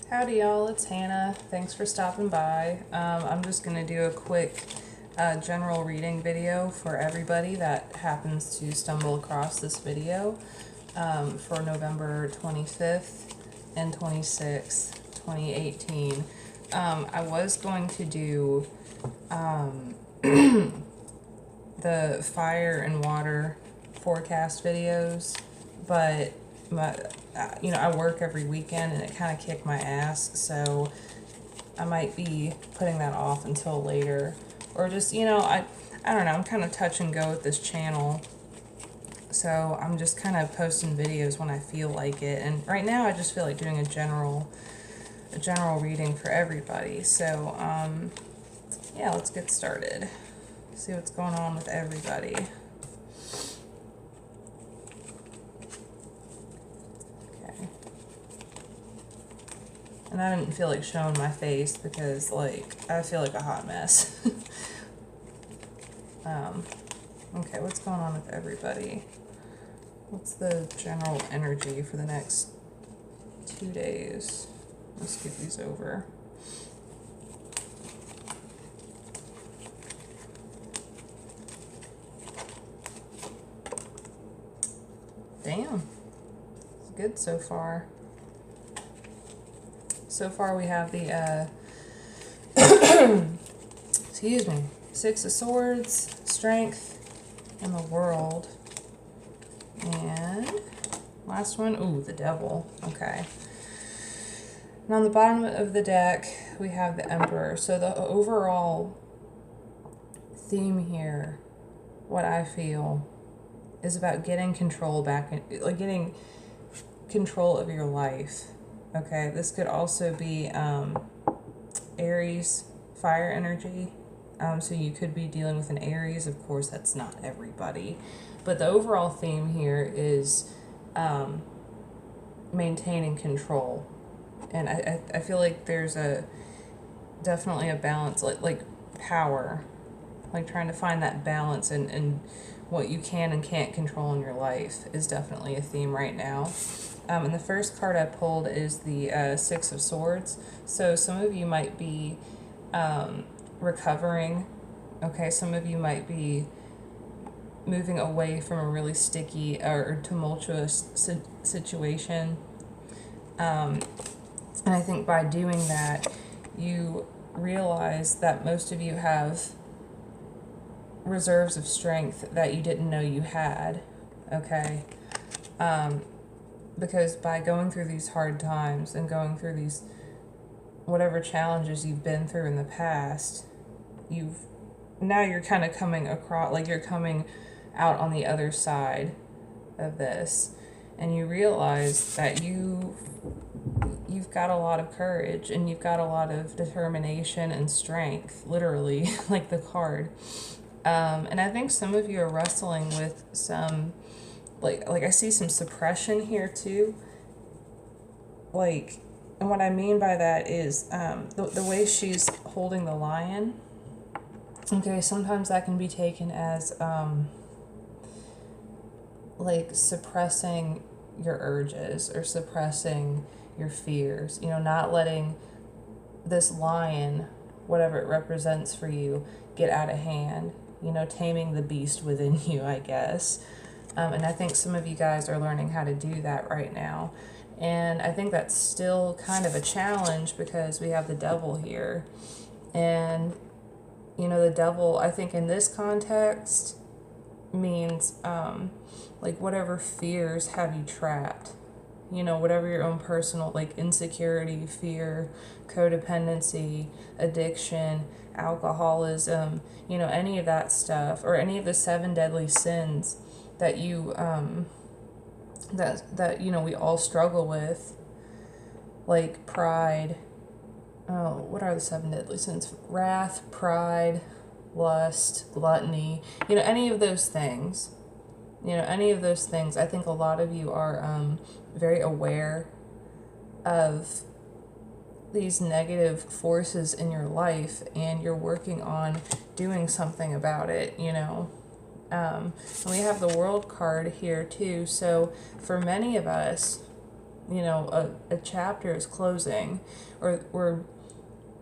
Howdy y'all, it's Hannah. Thanks for stopping by. I'm just going to do a quick general reading video for everybody that happens to stumble across this video for November 25th and 26th, 2018. I was going to do the fire and water forecast videos, but I work every weekend and it kind of kicked my ass, so I might be putting that off until later, or just, I don't know, I'm kind of touch and go with this channel, so I'm just kind of posting videos when I feel like it, and right now I just feel like doing a general reading for everybody, so, yeah, let's get started, see what's going on with everybody. And I didn't feel like showing my face because, I feel like a hot mess. Okay, what's going on with everybody? What's the general energy for the next 2 days? Let's get these over. Damn. It's good so far. So far we have the, excuse me, Six of Swords, Strength, and the World. And last one, ooh, the Devil. Okay. And on the bottom of the deck, we have the Emperor. So the overall theme here, what I feel, is about getting control back, getting control of your life. Okay, this could also be Aries, fire energy. So you could be dealing with an Aries. Of course, that's not everybody. But the overall theme here is maintaining control. And I feel like there's definitely a balance, like power. Like trying to find that balance in what you can and can't control in your life is definitely a theme right now. And the first card I pulled is the Six of Swords. So some of you might be recovering. Okay, some of you might be moving away from a really sticky or tumultuous situation. And I think by doing that, you realize that most of you have reserves of strength that you didn't know you had. Okay. Because by going through these hard times and going through these whatever challenges you've been through in the past, now you're kind of coming across, like you're coming out on the other side of this, and you realize that you've got a lot of courage and you've got a lot of determination and strength, literally, like the card. And I think some of you are wrestling with some like I see some suppression here too, and what I mean by that is the way she's holding the lion. Okay, sometimes that can be taken as like suppressing your urges or suppressing your fears, not letting this lion, whatever it represents for you, get out of hand, taming the beast within you, I guess. And I think some of you guys are learning how to do that right now. And I think that's still kind of a challenge because we have the Devil here. And, the Devil, I think in this context, means like whatever fears have you trapped. Whatever your own personal, like insecurity, fear, codependency, addiction, alcoholism, any of that stuff, or any of the 7 deadly sins that you that we all struggle with, like pride. Oh, what are the 7 deadly sins? Wrath, pride, lust, gluttony, any of those things. I think a lot of you are very aware of these negative forces in your life, and you're working on doing something about it, And we have the World card here too. So for many of us, you know, a chapter is closing, or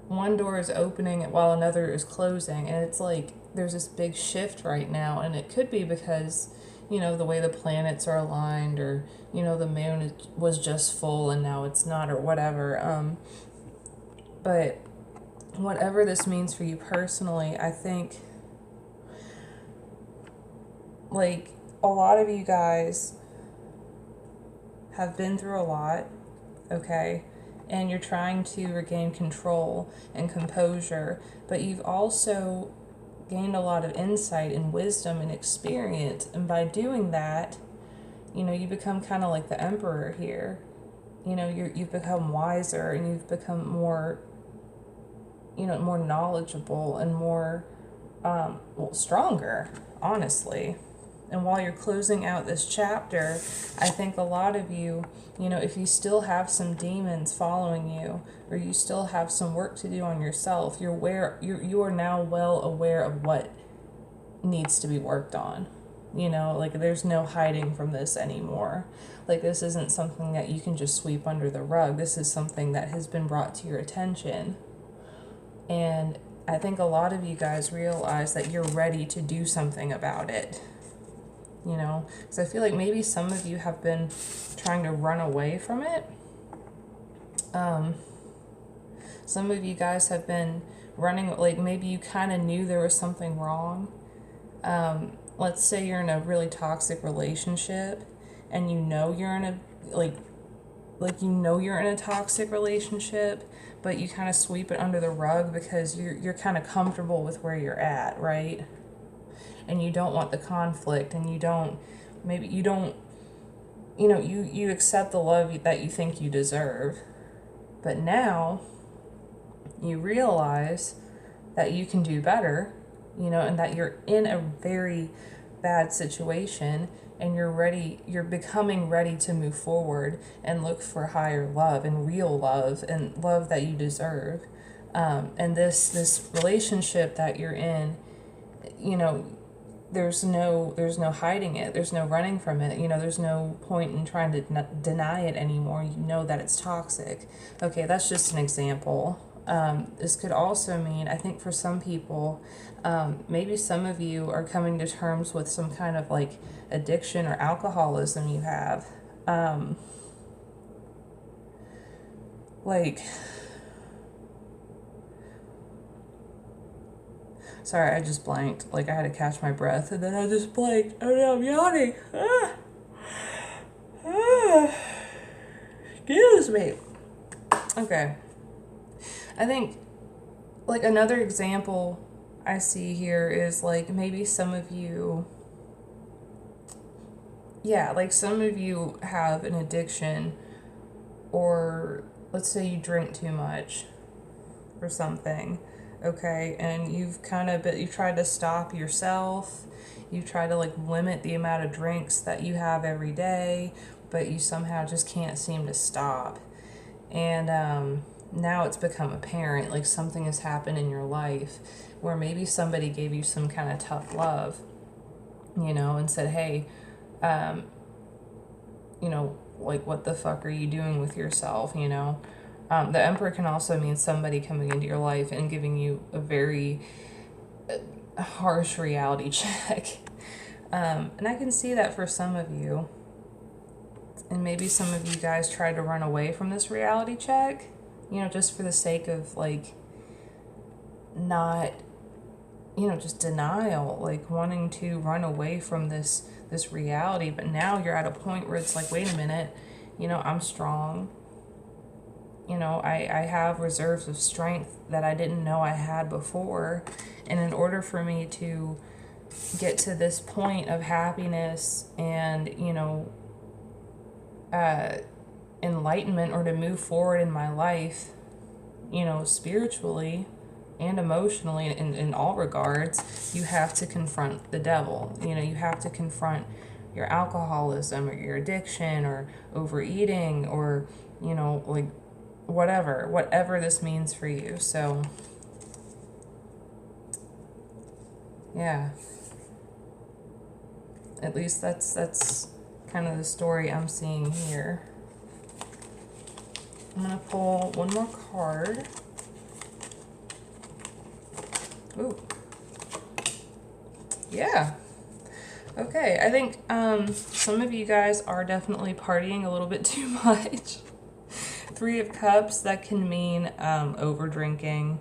one door is opening while another is closing, and it's like there's this big shift right now, and it could be because, you know, the way the planets are aligned, or, you know, the moon was just full and now it's not, or whatever. But whatever this means for you personally, I think, like, a lot of you guys have been through a lot, okay? And you're trying to regain control and composure, but you've also gained a lot of insight and wisdom and experience. And by doing that, you know, you become kind of like the emperor here. You know, you've become wiser, and you've become more, you know, more knowledgeable and more, well, stronger, honestly. And while you're closing out this chapter, I think a lot of you, you know, if you still have some demons following you, or you still have some work to do on yourself, you are now well aware of what needs to be worked on. You know, like, there's no hiding from this anymore. Like, this isn't something that you can just sweep under the rug. This is something that has been brought to your attention. And I think a lot of you guys realize that you're ready to do something about it. You know, because I feel like maybe some of you have been trying to run away from it. Some of you guys have been running, like, maybe you kind of knew there was something wrong. Let's say you're in a really toxic relationship, and you know you're in a, like you know you're in a toxic relationship, but you kind of sweep it under the rug because you're kind of comfortable with where you're at, right? And you don't want the conflict, and you don't, you know, you accept the love that you think you deserve. But now you realize that you can do better, you know, and that you're in a very bad situation, and you're becoming ready to move forward and look for higher love and real love and love that you deserve. And this relationship that you're in, you know, there's no hiding it. There's no running from it. You know, there's no point in trying to deny it anymore. You know that it's toxic. Okay, that's just an example. This could also mean, I think for some people, maybe some of you are coming to terms with some kind of like addiction or alcoholism you have. Like, sorry, I just blanked. Like, I had to catch my breath, and then I just blanked. Oh no, I'm yawning. Excuse me. Okay. I think, like, another example I see here is, like, maybe some of you, yeah, like, some of you have an addiction, or let's say you drink too much or something. Okay, and you've tried to stop yourself. You try to, like, limit the amount of drinks that you have every day, but you somehow just can't seem to stop. And now it's become apparent, like, something has happened in your life where maybe somebody gave you some kind of tough love, you know, and said, hey, you know, like, what the fuck are you doing with yourself, you know? The Emperor can also mean somebody coming into your life and giving you a very harsh reality check. And I can see that for some of you. And maybe some of you guys tried to run away from this reality check, you know, just for the sake of, like, not, you know, just denial, like wanting to run away from this reality. But now you're at a point where it's like, wait a minute, you know, I'm strong. You know, I have reserves of strength that I didn't know I had before. And in order for me to get to this point of happiness and, you know, enlightenment, or to move forward in my life, you know, spiritually and emotionally, in all regards, you have to confront the devil. You know, you have to confront your alcoholism, or your addiction, or overeating, or, you know, like, whatever this means for you. So, yeah, at least that's kind of the story I'm seeing here. I'm going to pull one more card. Ooh. Yeah. Okay, I think some of you guys are definitely partying a little bit too much. Three of Cups, that can mean over drinking,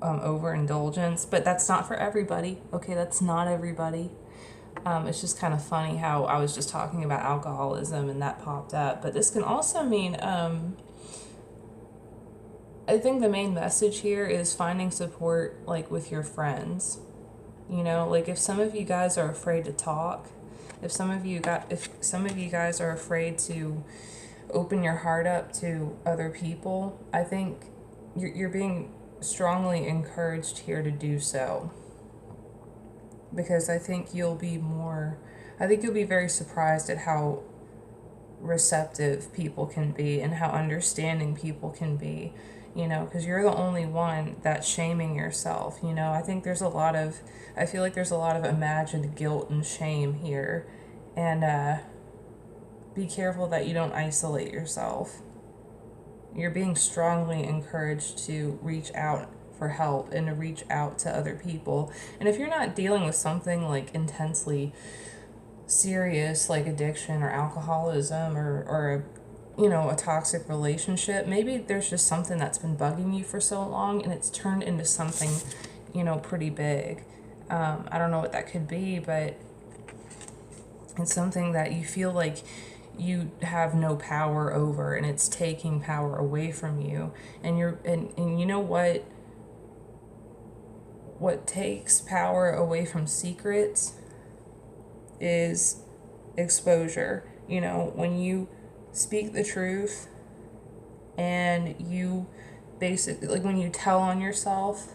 overindulgence, but that's not for everybody. Okay, that's not everybody. It's just kind of funny how I was just talking about alcoholism and that popped up, but this can also mean, I think the main message here is finding support, like with your friends. You know, like if some of you guys are afraid to talk, if some of you guys are afraid to open your heart up to other people, I think you're being strongly encouraged here to do so. Because I think you'll be very surprised at how receptive people can be and how understanding people can be, you know, because you're the only one that's shaming yourself, you know. I feel like there's a lot of imagined guilt and shame here, and be careful that you don't isolate yourself. You're being strongly encouraged to reach out for help and to reach out to other people. And if you're not dealing with something like intensely serious like addiction or alcoholism or a toxic relationship, maybe there's just something that's been bugging you for so long and it's turned into something, pretty big. I don't know what that could be, but it's something that you feel like you have no power over, and it's taking power away from you. And you know what takes power away from secrets is exposure. You know, when you speak the truth and you basically, like when you tell on yourself,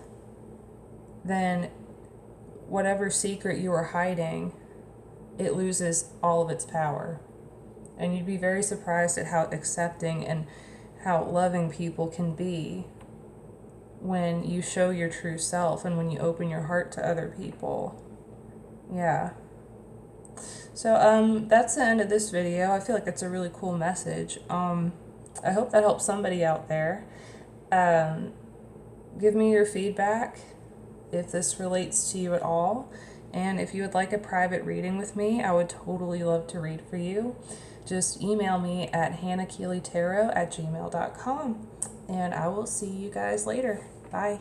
then whatever secret you are hiding, it loses all of its power. And you'd be very surprised at how accepting and how loving people can be when you show your true self and when you open your heart to other people. Yeah. So that's the end of this video. I feel like it's a really cool message. I hope that helps somebody out there. Give me your feedback if this relates to you at all. And if you would like a private reading with me, I would totally love to read for you. Just email me at hannahkeelytarot@gmail.com. And I will see you guys later. Bye.